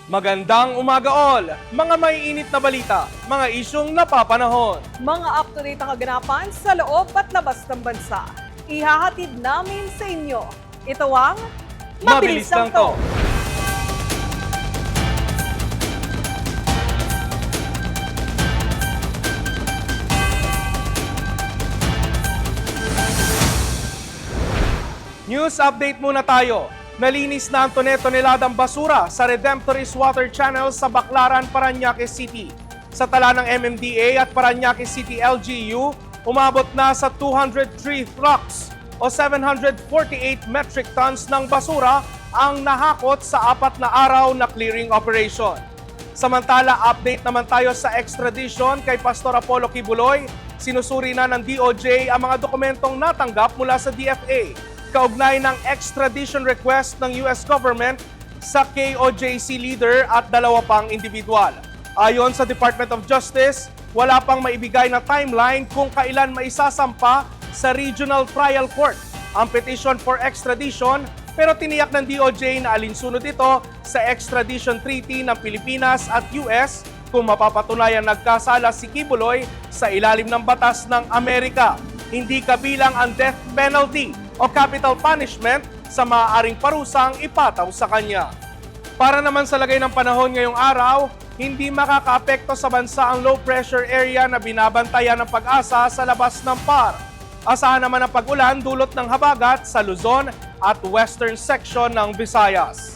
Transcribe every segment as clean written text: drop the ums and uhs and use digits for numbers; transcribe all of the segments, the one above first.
Magandang umaga all! Mga maiinit na balita, mga isyong napapanahon. Mga up-to-date na kaganapan sa loob at labas ng bansa. Ihahatid namin sa inyo. Ito ang Mabilis Lang To! News update muna tayo. Nalinis na ang tone-toneladang basura sa Redemptorist Water Channel sa Baclaran, Parañaque City. Sa tala ng MMDA at Parañaque City LGU, umabot na sa 203 trucks o 748 metric tons ng basura ang nahakot sa 4 na araw na clearing operation. Samantala, update naman tayo sa extradition kay Pastor Apollo Kibuloy. Sinusuri na ng DOJ ang mga dokumentong natanggap mula sa DFA. Kaugnay ng extradition request ng US government sa KOJC leader at 2 pang individual. Ayon sa Department of Justice, wala pang maibigay na timeline kung kailan maisasampa sa Regional Trial Court ang petition for extradition, pero tiniyak ng DOJ na alinsunod ito sa extradition treaty ng Pilipinas at US kung mapapatunayan nagkasala si Kibuloy sa ilalim ng batas ng Amerika. Hindi kabilang ang death penalty o capital punishment sa maaaring parusang ipataw sa kanya. Para naman sa lagay ng panahon ngayong araw, hindi makakaapekto sa bansa ang low pressure area na binabantayan ng Pag-asa sa labas ng PAR. Asahan naman ang pag-ulan dulot ng habagat sa Luzon at western section ng Visayas.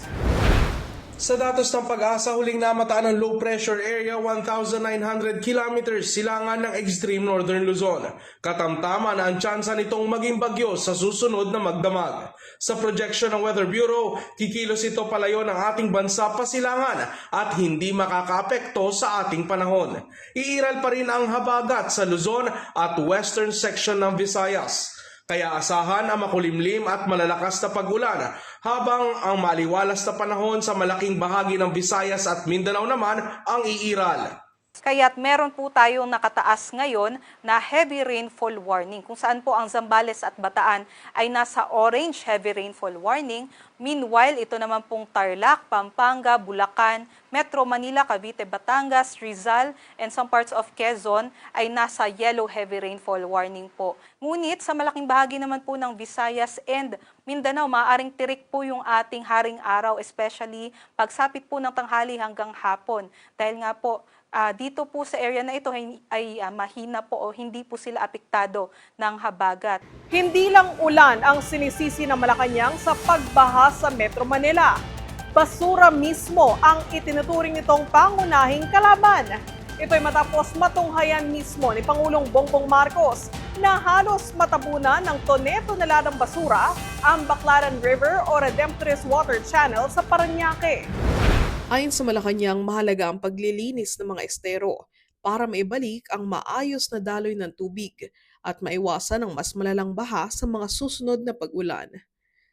Sa datos ng Pag-asa, huling namataan ng low pressure area 1,900 kilometers silangan ng extreme northern Luzon. Katamtaman na ang tsansa nitong maging bagyo sa susunod na magdamag. Sa projection ng Weather Bureau, kikilos ito palayo ng ating bansa pasilangan at hindi makakaapekto sa ating panahon. Iiral pa rin ang habagat sa Luzon at western section ng Visayas. Kaya asahan ang makulimlim at malalakas na pag-ulan habang ang maliwalas na panahon sa malaking bahagi ng Visayas at Mindanao naman ang iiral. Kaya't meron po tayong nakataas ngayon na heavy rainfall warning kung saan po ang Zambales at Bataan ay nasa orange heavy rainfall warning. Meanwhile, ito naman pong Tarlac, Pampanga, Bulacan, Metro Manila, Cavite, Batangas, Rizal, and some parts of Quezon ay nasa yellow heavy rainfall warning po. Ngunit sa malaking bahagi naman po ng Visayas and Mindanao, maaaring tirik po yung ating haring araw, especially pagsapit po ng tanghali hanggang hapon. Dahil nga po, dito po sa area na ito ay mahina po o hindi po sila apektado ng habagat. Hindi lang ulan ang sinisisi ng Malacanang sa pagbaha sa Metro Manila. Basura mismo ang itinuturing nitong pangunahing kalaban. Ito'y matapos matunghayan mismo ni Pangulong Bongbong Marcos na halos matabunan ng tone-toneladang basura ang Baclaran River o Redemptorist Water Channel sa Parañaque. Ayon sa Malacanang, mahalaga ang paglilinis ng mga estero para maibalik ang maayos na daloy ng tubig at maiwasan ang mas malalang baha sa mga susunod na pag-ulan.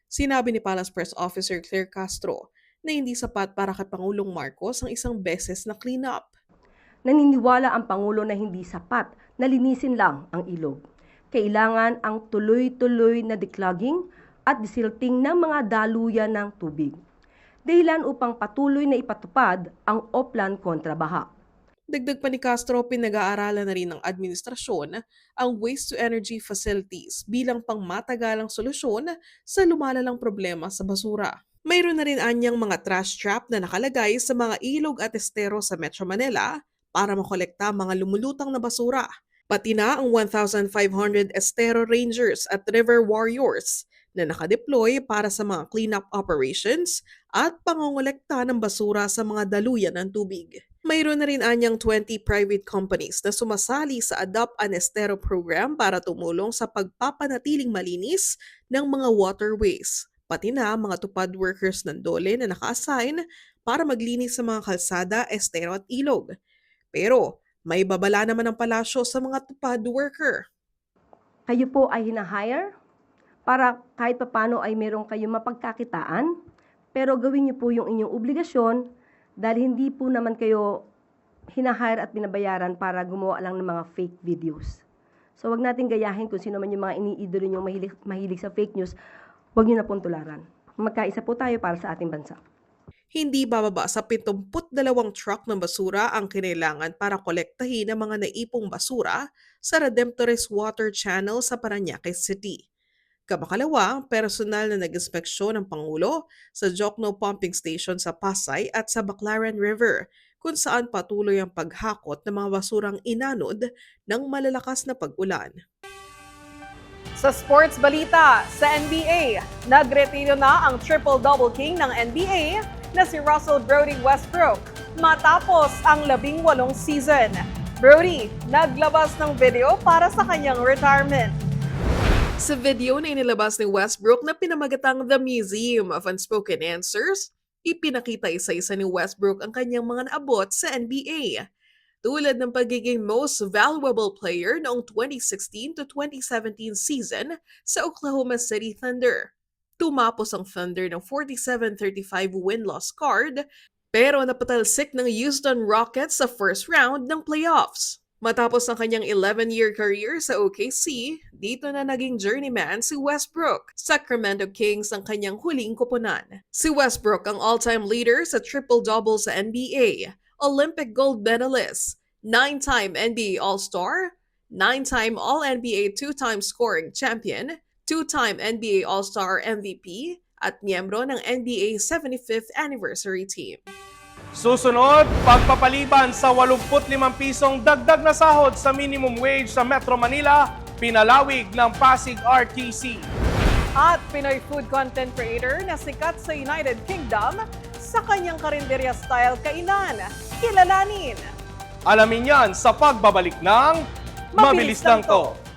Sinabi ni Palace Press Officer Claire Castro na hindi sapat para kay Pangulong Marcos ang isang beses na clean-up. Naniniwala ang Pangulo na hindi sapat na linisin lang ang ilog. Kailangan ang tuloy-tuloy na declogging at desilting ng mga daluyan ng tubig. Dahilan upang patuloy na ipatupad ang Oplan kontra baha. Dagdag pa ni Castro, pinag-aaralan na rin ng administrasyon ang waste-to-energy facilities bilang pangmatagalang solusyon sa lumalalang problema sa basura. Mayroon na rin anyang mga trash trap na nakalagay sa mga ilog at estero sa Metro Manila para makolekta mga lumulutang na basura. Pati na ang 1,500 estero rangers at river warriors na nakadeploy para sa mga cleanup operations at pangongolekta ng basura sa mga daluyan ng tubig. Mayroon na rin anyang 20 private companies na sumasali sa Adopt an Estero program para tumulong sa pagpapanatiling malinis ng mga waterways. Pati na mga tupad workers ng DOLE na naka-assign para maglinis sa mga kalsada, estero at ilog. Pero may babala naman ang palasyo sa mga tupad worker. Kayo po ay hinahire para kahit papano ay meron kayong mapagkakitaan, pero gawin niyo po yung inyong obligasyon dahil hindi po naman kayo hinahire at binabayaran para gumawa lang ng mga fake videos. So wag natin gayahin kung sino man yung mga iniidolo nyo mahilig sa fake news, wag nyo na pong tularan. Magkaisa po tayo para sa ating bansa. Hindi bababa sa 72 truck ng basura ang kinailangan para kolektahin ang mga naipong basura sa Redemptorist Water Channel sa Parañaque City. Kamakalawa, personal na nag-inspeksyon ng Pangulo sa Jokno Pumping Station sa Pasay at sa Baclaran River, kung saan patuloy ang paghakot ng mga basurang inanod ng malalakas na pag-ulan. Sa sports balita, sa NBA, nagretiro na ang triple-double king ng NBA na si Russell Brody Westbrook matapos ang 18 season. Brody, naglabas ng video para sa kanyang retirement. Sa video na inilabas ni Westbrook na pinamagatang The Museum of Unspoken Answers, ipinakita isa-isa ni Westbrook ang kanyang mga naabot sa NBA. Tulad ng pagiging most valuable player noong 2016 to 2017 season sa Oklahoma City Thunder. Tumapos ang Thunder ng 47-35 win-loss card, pero napatalsik ng Houston Rockets sa first round ng playoffs. Matapos ang kanyang 11-year career sa OKC, dito na naging journeyman si Westbrook. Sacramento Kings ang kanyang huling koponan. Si Westbrook ang all-time leader sa triple-double sa NBA, Olympic gold medalist, 9-time NBA All-Star, 9-time All-NBA 2-time scoring champion, 2-time NBA All-Star MVP, at miyembro ng NBA 75th anniversary team. Susunod, pagpapaliban sa 85 pisong dagdag na sahod sa minimum wage sa Metro Manila, pinalawig ng Pasig RTC. At Pinoy food content creator na sikat sa United Kingdom sa kanyang karinderya-style kainan. Kilalanin! Alamin yan sa pagbabalik ng Mabilis Lang To!